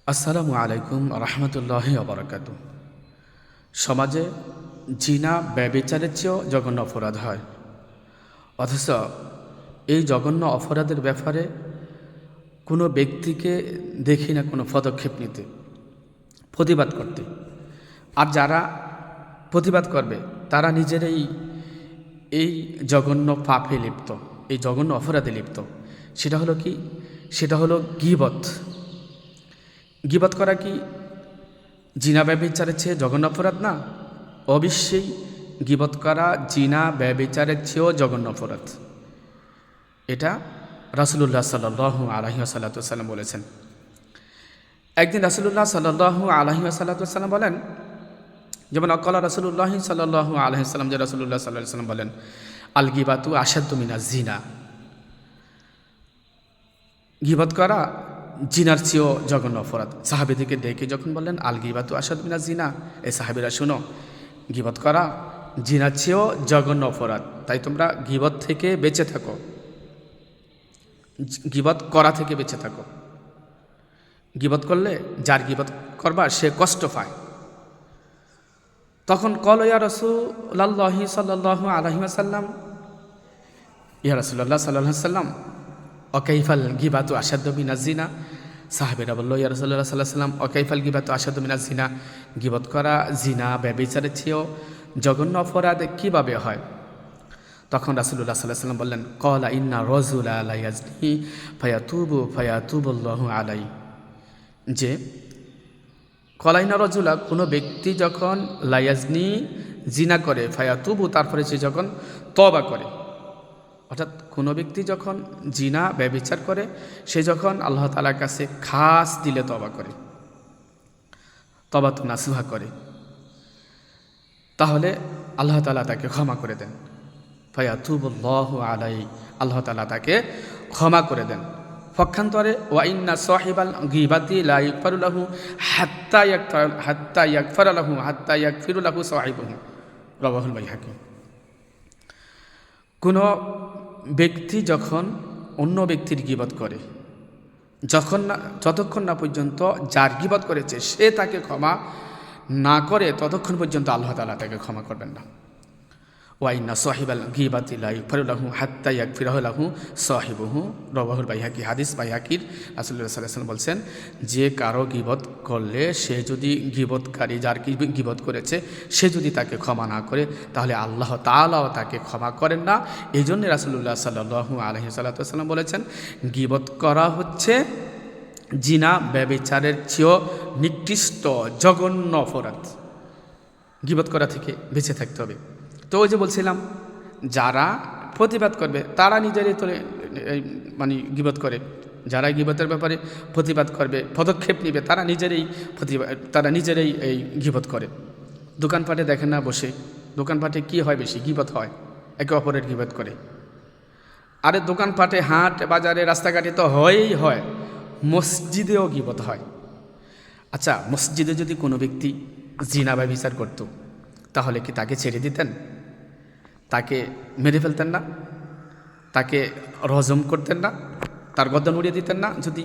আসসালামু আলাইকুম রহমতুল্লাহি ওবরাকাতু। সমাজে জিনা ব্যভিচারের চেয়েও জঘন্য অপরাধ হয়, অথচ এই জঘন্য অপরাধের ব্যাপারে কোনো ব্যক্তিকে দেখি না কোনো পদক্ষেপ নিতে, প্রতিবাদ করতে। আর যারা প্রতিবাদ করবে তারা নিজেরাই এই জঘন্য পাপে লিপ্ত, এই জঘন্য অপরাধে লিপ্ত। সেটা হলো কি? সেটা হলো গীবত। গীবত করা কি জিনা ব্যভিচারের চেয়ে জঘন্য অপরাধ না? অবশ্যই গীবত করা জিনা ব্যভিচারের চেয়েও জঘন্য অপরাধ। এটা রাসূলুল্লাহ সাল্লাল্লাহু আলাইহি ওয়াসাল্লাম বলেছেন। একদিন রাসূলুল্লাহ সাল্লাল্লাহু আলাইহি ওয়াসাল্লাম বলেন, যেমন অকলা রাসূলুল্লাহ সাল্লাল্লাহু আলাইহি ওয়াসাল্লাম, যে রাসূলুল্লাহ সাল্লাল্লাহু আলাইহি ওয়াসাল্লাম বলেন, আল গীবাতু আশাদ্দু মিনাজ জিনা। গীবত করা জিনার চেয়েও জঘন্য অপরাধ। সাহাবীদেরকে ডেকে যখন বললেন আল গীবাতু আশাদ্দু মিনাজ জিনা, এই সাহাবীরা শুনো, গীবত করা জিনার চেয়েও জঘন্য অপরাধ, তাই তোমরা গীবত থেকে বেঁচে থাকো, গীবত করা থেকে বেঁচে থাকো। গীবত করলে যার গীবত করবা সে কষ্ট পায়। তখন কল ইয়া রাসূলুল্লাহি সাল্লাল্লাহু আলাইহি ওয়াসাল্লাম, ইয়া রাসূলুল্লাহ সাল্লাল্লাহু আলাইহি ওয়াসাল্লাম, অকাইফাল গীবাতু আশাদ্দু মিনাজ জিনা। সাহাবীরা বলল, ইয়া রাসূলুল্লাহ সাল্লাল্লাহু আলাইহি ওয়াসাল্লাম, অকাইফাল গীবাতু আশাদ্দু মিনাজ জিনা। গীবত করা জিনা ব্যভিচারের চেয়েও জঘন্য অপরাধ কিভাবে হয়? তখন রাসূলুল্লাহ সাল্লাল্লাহু আলাইহি ওয়াসাল্লাম বললেন, ক্বালা ইন্না রাজুলা লা ইয়াজনি ফায়াতুবুল্লাহু আলাইহি। যে কলাইনা রজুলা, কোনো ব্যক্তি যখন লায়াজনি জিনা করে, ফায়াতুবু তারপরে সে যখন তওবা করে, অর্থাৎ কোনো ব্যক্তি যখন জিনা ব্যভিচার করে সে যখন আল্লাহ তাআলার কাছে খাস দিলে তওবা করে, তওবাতুন নাসুহা করে, তাহলে আল্লাহ তাআলা তাকে ক্ষমা করে দেন। ফায়াতুবুল্লাহু আলাইহি, আল্লাহ তাআলা তাকে ক্ষমা করে দেন। পক্ষান্তরে ওয়া ইন্না সাহিবাল গীবাতি লা ইয়াগফিরু লাহু হাত্তা ইয়াগফিরু লাহু সাহিবুহু, রাওয়াহুল বাইহাকী। কোনো ব্যক্তি যখন অন্য ব্যক্তির গীবত করে, যতক্ষণ না পর্যন্ত যার গীবত করেছে সে তাকে ক্ষমা না করে, ততক্ষণ পর্যন্ত আল্লাহ তাআলা তাকে ক্ষমা করবেন না। ওয়া ইন্না সাহিবাল গীবাতি লা ইয়াগফিরু লাহু হাত্তা ইয়াগফিরাহু লাহু সাহিবুহু, রাওয়াহুল বাইহাকী। হাদিস বাইহাকীর। রাসূলুল্লাহ সাল্লাল্লাহু আলাইহি ওয়াসাল্লাম বলছেন, যে কারো গীবত করলে সে যদি গীবতকারী যার গীবত করেছে সে যদি তাকে ক্ষমা না করে, তাহলে আল্লাহ তাআলাও তাকে ক্ষমা করেন না। এই জন্য রাসূলুল্লাহ সাল্লাল্লাহু আলাইহি ওয়াসাল্লাম বলেছেন, গীবত করা হচ্ছে জিনা ব্যভিচারের চেয়েও নিকৃষ্ট জঘন্য অপরাধ। গীবত করা থেকে বেঁচে থাকতে হবে। তো ওই যে বলছিলাম, যারা প্রতিবাদ করবে তারা নিজেরাই তো গীবত করে, যারা গীবতের ব্যাপারে প্রতিবাদ করবে, পদক্ষেপ নেবে, তারা নিজেরাই এই গীবত করে। দোকানপাটে দেখেন না বসে, দোকানপাটে কি হয়? বেশি গীবত হয়, একে অপরের গীবত করে। আরে দোকানপাটে, হাট বাজারে, রাস্তাঘাটে তো হয়ই হয়, মসজিদেও গীবত হয়। আচ্ছা, মসজিদে যদি কোনো ব্যক্তি জিনা ব্যভিচার করত, তাহলে কি তাকে ছেড়ে দিতেন? তাকে মেরে ফেলতেন না? তাকে রজম করতেন না? তার গর্দন উড়িয়ে দিতেন না যদি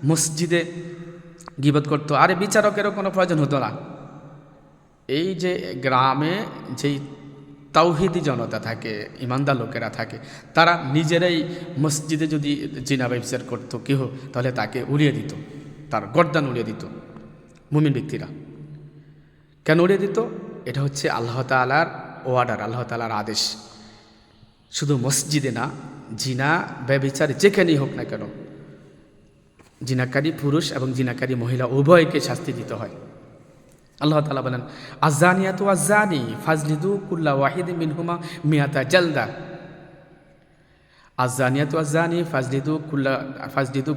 মসজিদে গীবত করতো? আরে বিচারকেরও কোনো প্রয়োজন হতো না। এই যে গ্রামে যেই তাওহীদি জনতা থাকে, ইমানদার লোকেরা থাকে, তারা নিজেরাই মসজিদে যদি জিনা ব্যভিচার করতো কেউ, তাহলে তাকে উড়িয়ে দিত, তার গর্দান উড়িয়ে দিত মুমিন ব্যক্তিরা। কেন উড়িয়ে দিত? এটা হচ্ছে আল্লাহ তাআলার অর্ডার, আল্লাহ তাআলার আদেশ। শুধু মসজিদে না, জিনা ব্যভিচার যেখানেই হোক না কেন, জিনাকারী পুরুষ এবং জিনাকারী মহিলা উভয়কে শাস্তি দিতে হয়। আল্লাহ তাআলা বলেন, আয-যানিয়াতু ওয়াজ-যানি ফাজলিদু কুল্লা ওয়াহিদিন মিনহুমা মিআতা জালদা। আয-যানিয়াতু ওয়াজ-যানি ফাজলিদু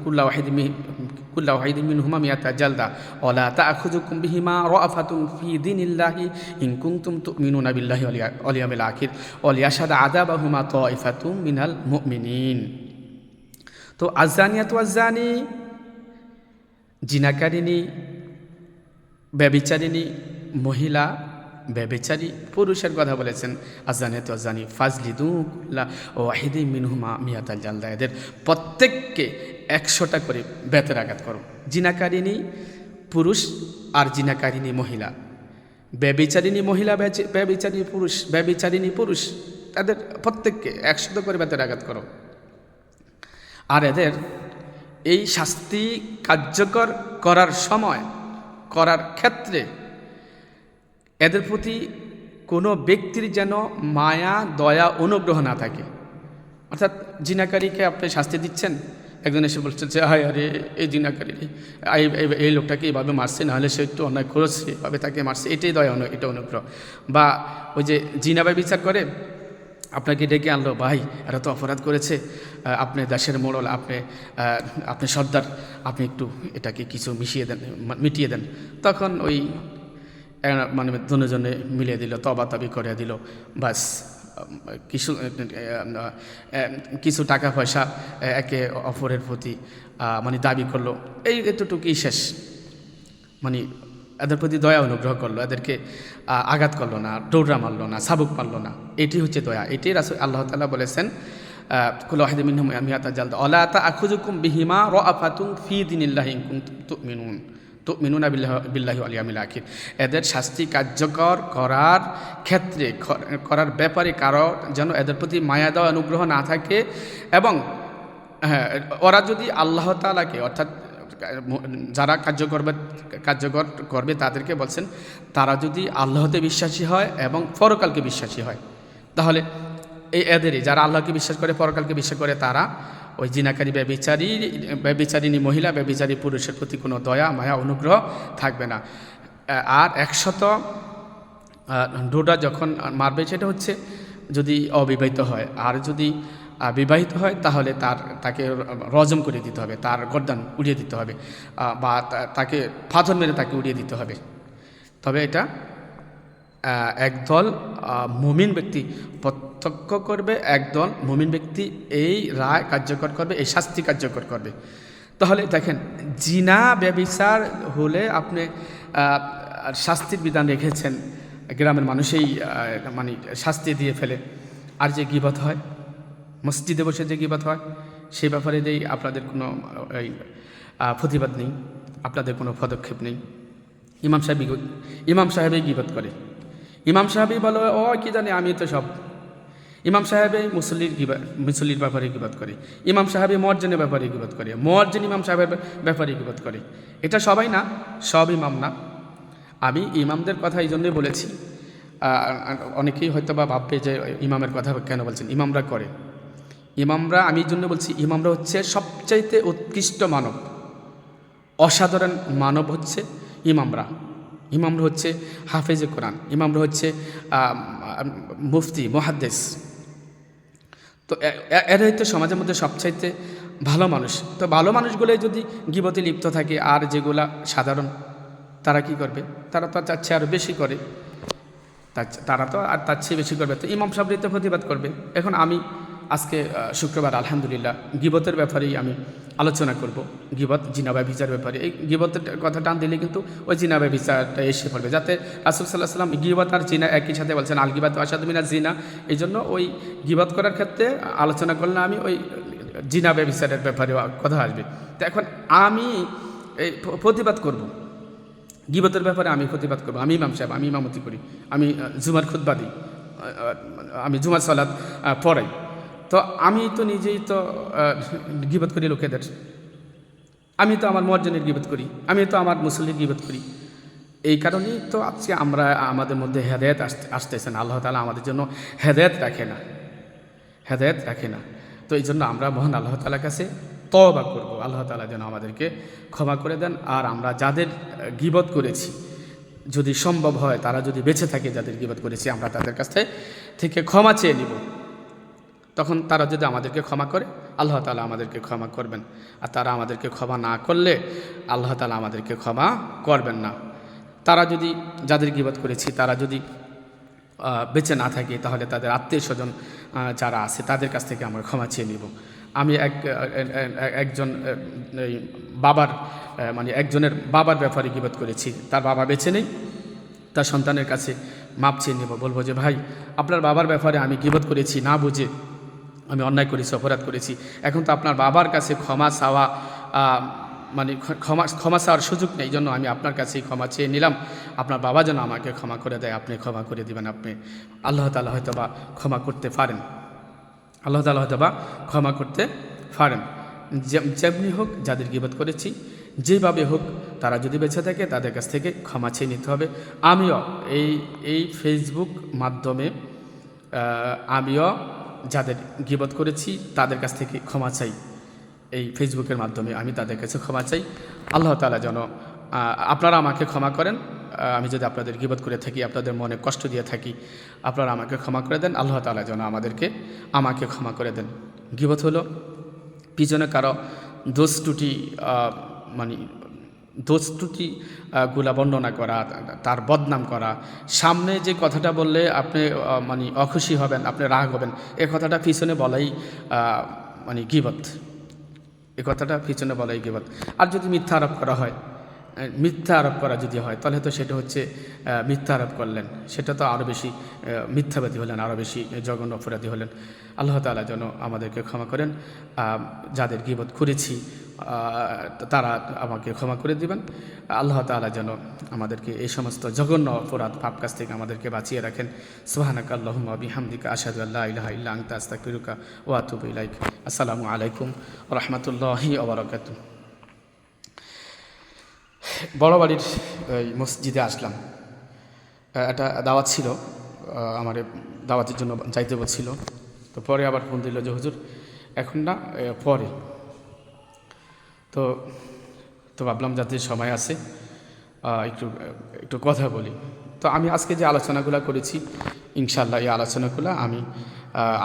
কুল্লা ওয়াহিদিন মিনহুমা মিআতা জালদা ওয়া লা তা'খুযুকুম বিহিমা রা'ফাতুন ফি দীনিল্লাহি ইন কুনতুম তু'মিনুনা বিল্লাহি ওয়াল ইয়াউমিল আখির ওয়া লিয়াশহাদা আযাবাহুমা তা'iফাতুম মিনাল মুমিনিন। তো আয-যানিয়াতু ওয়াজ-যানি, জিনাকারিনী, ব্যভিচারিণী মহিলা, ব্যভিচারী পুরুষের কথা বলেছেন। আয-যানিয়াতু ওয়াজ-যানি ফাজলিদু কুল্লা ওয়াহিদিন মিনহুমা মিআতা জালদা, এদের প্রত্যেককে 100টা করে বেতের আঘাত করো। জিনাকারিণী পুরুষ আর জিনাকারিনী মহিলা, ব্যভিচারিণী মহিলা, ব্যভিচারিণী পুরুষ, তাদের প্রত্যেককে 100 করে বেতের আঘাত করো। আর এদের এই শাস্তি কার্যকর করার সময়, করার ক্ষেত্রে এদের প্রতি কোনো ব্যক্তির যেন মায়া, দয়া, অনুগ্রহ না থাকে। অর্থাৎ জিনাকারীকে আপনি শাস্তি দিচ্ছেন, একজন এসে বলছে যে হায় আরে এই জিনাকারী, এই লোকটাকে এইভাবে মারছে, নাহলে সে একটু অন্যায় করেছে, এভাবে তাকে মারছে, এটাই দয়া, এটা অনুগ্রহ। বা ওই যে জিনাবাই বিচার করে আপনাকে ডেকে আনলো, ভাই এরা তো অপরাধ করেছে, আপনি দেশের মোড়ল, আপনি সর্দার, আপনি একটু এটাকে কিছু মিটিয়ে দেন। তখন ওই মানে দুজনে মিলিয়ে দিল, তবাতবি করে দিল, বাস কিছু টাকা পয়সা একে অপরের প্রতি মানে দাবি করলো, এই এতটুকুই শেষ। মানে এদের প্রতি দয়া অনুগ্রহ করলো, এদেরকে আঘাত করলো না, ডোররা মারলো না, সাবুক মারলো না, এটি হচ্ছে দয়া। এটি রাসূল আল্লাহ তাআলা বলেছেন কুল ওয়াহিদ মিনহুম মিআতা জালদা ওয়ালা তাআখুযুকুম বিহিমা রাআফাতুন ফি দীনিল্লাহি ইন কুনতুম তুমিনুনা বিল্লাহি ওয়াল ইয়াউমিল আখির। এদের শাস্তি কার্যকর করার ক্ষেত্রে, করার ব্যাপারে কারো যেন এদের প্রতি মায়া দেওয়া, অনুগ্রহ না থাকে। এবং ওরা যদি আল্লাহ তাআলাকে, অর্থাৎ যারা কার্যকর করবে তাদেরকে বলছেন, তারা যদি আল্লাহতে বিশ্বাসী হয় এবং পরকালকে বিশ্বাসী হয়, তাহলে এদেরই যারা আল্লাহকে বিশ্বাস করে, পরকালকে বিশ্বাস করে, তারা ওই জিনাকারী, ব্যভিচারিণী মহিলা, ব্যভিচারী পুরুষের প্রতি কোনো দয়া, মায়া, অনুগ্রহ থাকবে না। আর 100 ডোডা যখন মারবে, সেটা হচ্ছে যদি অবিবাহিত হয়। আর যদি বিবাহিত হয় তাহলে তাকে রজম করে দিতে হবে, তার গর্দান উড়িয়ে দিতে হবে, বা তাকে পাথর মেরে তাকে উড়িয়ে দিতে হবে। তবে এটা একদল মুমিন ব্যক্তি প্রত্যক্ষ করবে, একদল মুমিন ব্যক্তি এই রায় কার্যকর করবে, এই শাস্তি কার্যকর করবে। তাহলে দেখেন, জিনা ব্যভিচার হলে আপনি শাস্তির বিধান রেখেছেন, গ্রামের মানুষই মানে শাস্তি দিয়ে ফেলে। আর যে গীবত হয়, মসজিদে বসে যে গীবত হয়, সে ব্যাপারে আপনাদের কোনো প্রতিবাদ নেই, আপনাদের কোনো পদক্ষেপ নেই। ইমাম সাহেবই গীবত করে, ইমাম সাহেবই বলো ও কি জানে আমি তো সব। ইমাম সাহেবে মুসল্লির ব্যাপারে গীবত করে, ইমাম সাহেবে মুয়াজ্জিনের ব্যাপারে গীবত করে, মুয়াজ্জিন ইমাম সাহেবের ব্যাপারে গীবত করে। এটা সবাই না, সব ইমাম না। আমি ইমামদের কথা এই জন্যই বলেছি, অনেকেই হয়তো বা ভাববে যে ইমামের কথা কেন বলছেন, ইমামরা করে। ইমামরা, আমি এই জন্য বলছি, ইমামরা হচ্ছে সবচাইতে উৎকৃষ্ট মানব, অসাধারণ মানব হচ্ছে ইমামরা। ইমামরা হচ্ছে হাফেজে কোরআন, ইমামরা হচ্ছে মুফতি, মুহাদ্দিস। তো এরাই তো সমাজের মধ্যে সবচাইতে ভালো মানুষ। তো ভালো মানুষগুলোই যদি গীবতে লিপ্ত থাকে, আর যেগুলা সাধারণ, তারা কি করবে? তারা তো তার চেয়ে আরও বেশি করে, তারা তো আর তার চেয়ে বেশি করবে। তো ইমাম সাহেবরা তো প্রতিবাদ করবে। এখন আমি আজকে শুক্রবার আলহামদুলিল্লাহ গীবতের ব্যাপারেই আমি আলোচনা করব, গীবত, জিনা ব্যভিচার ব্যাপারে। এই গীবতের কথা টান দিলে কিন্তু ওই জিনা ব্যভিচারটা এসে পড়বে, যাতে রাসূল সাল্লাল্লাহু আলাইহি ওয়াসাল্লাম গীবত আর জিনা একই সাথে বলছেন, আল গীবাতু আশাদ্দু মিনাজ জিনা। এই জন্য ওই গীবত করার ক্ষেত্রে আলোচনা করলে আমি ওই জিনা ব্যভিচারের ব্যাপারে কথা আসবে। তো এখন আমি এই প্রতিবাদ করব, গীবতের ব্যাপারে আমি প্রতিবাদ করব। আমি ইমাম সাহেব, আমি ইমামতি করি, আমি জুমার খুতবা দিই, আমি জুমার সালাত পড়াই। তো আমি তো নিজেই তো গীবত করি লোকেদের, আমি তো আমার মুয়াজ্জিনের গীবত করি, আমি তো আমার মুসল্লির গীবত করি। এই কারণেই তো আজকে আমাদের মধ্যে হেদায়েত আসতেছেন। আল্লাহ তাআলা আমাদের জন্য হেদায়েত রাখে না। তো এই জন্য আমরা মহান আল্লাহ তাআলার কাছে তওবা করব, আল্লাহ তাআলা যেন আমাদেরকে ক্ষমা করে দেন। আর আমরা যাদের গীবত করেছি, যদি সম্ভব হয়, তারা যদি বেঁচে থাকে, যাদের গীবত করেছি, আমরা তাদের কাছ থেকে ক্ষমা চেয়ে নিব। তখন তারা যদি আমাদেরকে ক্ষমা করে, আল্লাহ তাআলা আমাদেরকে ক্ষমা করবেন। আর তারা আমাদেরকে ক্ষমা না করলে আল্লাহ তাআলা আমাদেরকে ক্ষমা করবেন না। তারা যদি, যাদের গীবত করেছি, তারা যদি বেঁচে না থাকে, তাহলে তাদের আত্মীয় স্বজন যারা আছে তাদের কাছ থেকে আমরা ক্ষমা চেয়ে নিব। আমি একজন বাবার, মানে একজনের বাবার ব্যাপারে গীবত করেছি, তার বাবা বেঁচে নেই, তার সন্তানের কাছে মাপ চেয়ে নেব। বলবো যে ভাই, আপনার বাবার ব্যাপারে আমি গীবত করেছি, না বুঝে আমি অন্যায় করেছি, অপরাধ করেছি। এখন তো আপনার বাবার কাছে ক্ষমা চাওয়া মানে ক্ষমা চাওয়ার সুযোগ নেই, এই জন্য আমি আপনার কাছেই ক্ষমা চেয়ে নিলাম। আপনার বাবা যেন আমাকে ক্ষমা করে দেয়, আপনি ক্ষমা করে দিবেন। আপনি আল্লাহ তাআলা হয়তো বা ক্ষমা করতে পারেন, আল্লাহ তাআলা হয়তো বা ক্ষমা করতে পারেন। যেমনি হোক যাদের গীবত করেছি, যেভাবে হোক, তারা যদি বেঁচে থাকে তাদের কাছ থেকে ক্ষমা চেয়ে নিতে হবে। আমিও এই ফেসবুক মাধ্যমে আমিও যাদের গীবত করেছি তাদের কাছ থেকে ক্ষমা চাই। এই ফেসবুকের মাধ্যমে আমি তাদের কাছে ক্ষমা চাই। আল্লাহ তাআলা যেন আপনারা আমাকে ক্ষমা করেন। আমি যদি আপনাদের গীবত করে থাকি, আপনাদের মনে কষ্ট দিয়ে থাকি, আপনারা আমাকে ক্ষমা করে দেন। আল্লাহ তাআলা যেন আমাকে ক্ষমা করে দেন। গীবত হলো পিছনে কারো দোষ ত্রুটি মানে দোষ ত্রুটি গুলা বর্ণনা করা, তার বদনাম করা, সামনে যে কথাটা বললে আপনি মানে অখুশি হবেন, আপনি রাগ হবেন, এ কথাটা পিছনে বলাই মানে গীবত, এ কথাটা পিছনে বলাই গীবত। আর যদি মিথ্যা আরোপ করা হয়, মিথ্যা আরোপ করা যদি হয়, তাহলে তো সেটা হচ্ছে মিথ্যা আরোপ করলেন, সেটা তো আরও বেশি মিথ্যাবাদী হলেন, আরও বেশি জঘন্য অপরাধী হলেন। আল্লাহ তাআলা যেন আমাদেরকে ক্ষমা করেন। যাদের গীবত করেছি তারা আমাকে ক্ষমা করে দিবেন। আল্লাহ তাআলা যেন আমাদেরকে এই সমস্ত জঘন্য অপরাধ পাপ কাজ থেকে আমাদেরকে বাঁচিয়ে রাখেন। সুবহানাকা আল্লাহুম্মা ওয়া বিহামদিকা আশহাদু আল্লা ইলাহা ইল্লা আনতা আস্তাগফিরুকা ওয়া আতুবু ইলাইক। আসসালামু আলাইকুম ওয়া রাহমাতুল্লাহি ওয়া বারাকাতুহু। বড় বাড়ির মসজিদে আসলাম, একটা দাওয়াত ছিল, আমার দাওয়াতের জন্য যাইতে বলছিল। তো পরে আবার ফোন দিল যে হুজুর এখন না, পরে। তো ভাবলাম যাতে সময় আছে একটু কথা বলি। তো আমি আজকে যে আলোচনাগুলো করেছি, ইনশাআল্লাহ এই আলোচনাগুলো আমি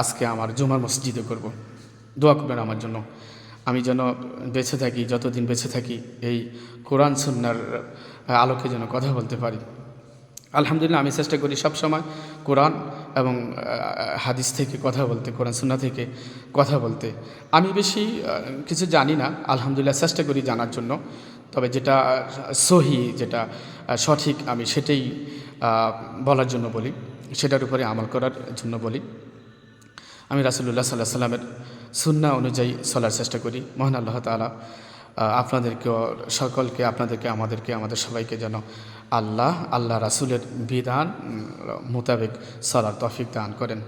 আজকে আমার জুমার মসজিদে করব। দোয়া করবেন আমার জন্য, আমি যেন বেঁচে থাকি, যতদিন বেঁচে থাকি এই কোরআন সুন্নাহর আলোকে যেন কথা বলতে পারি। আলহামদুলিল্লাহ, আমি চেষ্টা করি সবসময় কোরআন এবং হাদিস থেকে কথা বলতে, কোরআন সুন্নাহ থেকে কথা বলতে। আমি বেশি কিছু জানি না, আলহামদুলিল্লাহ চেষ্টা করি জানার জন্য। তবে যেটা সহি, যেটা সঠিক, আমি সেটাই বলার জন্য বলি, সেটার উপরে আমল করার জন্য বলি। আমি রাসূলুল্লাহ সাল্লাল্লাহু আলাইহি ওয়াসাল্লামের সুন্নাহ অনুযায়ী চলার চেষ্টা করি। মহান আল্লাহ তাআলা আপনাদেরকে আমাদের সবাইকে যেন আল্লাহ রাসূলের বিধান মোতাবেক চলার তৌফিক দান করেন।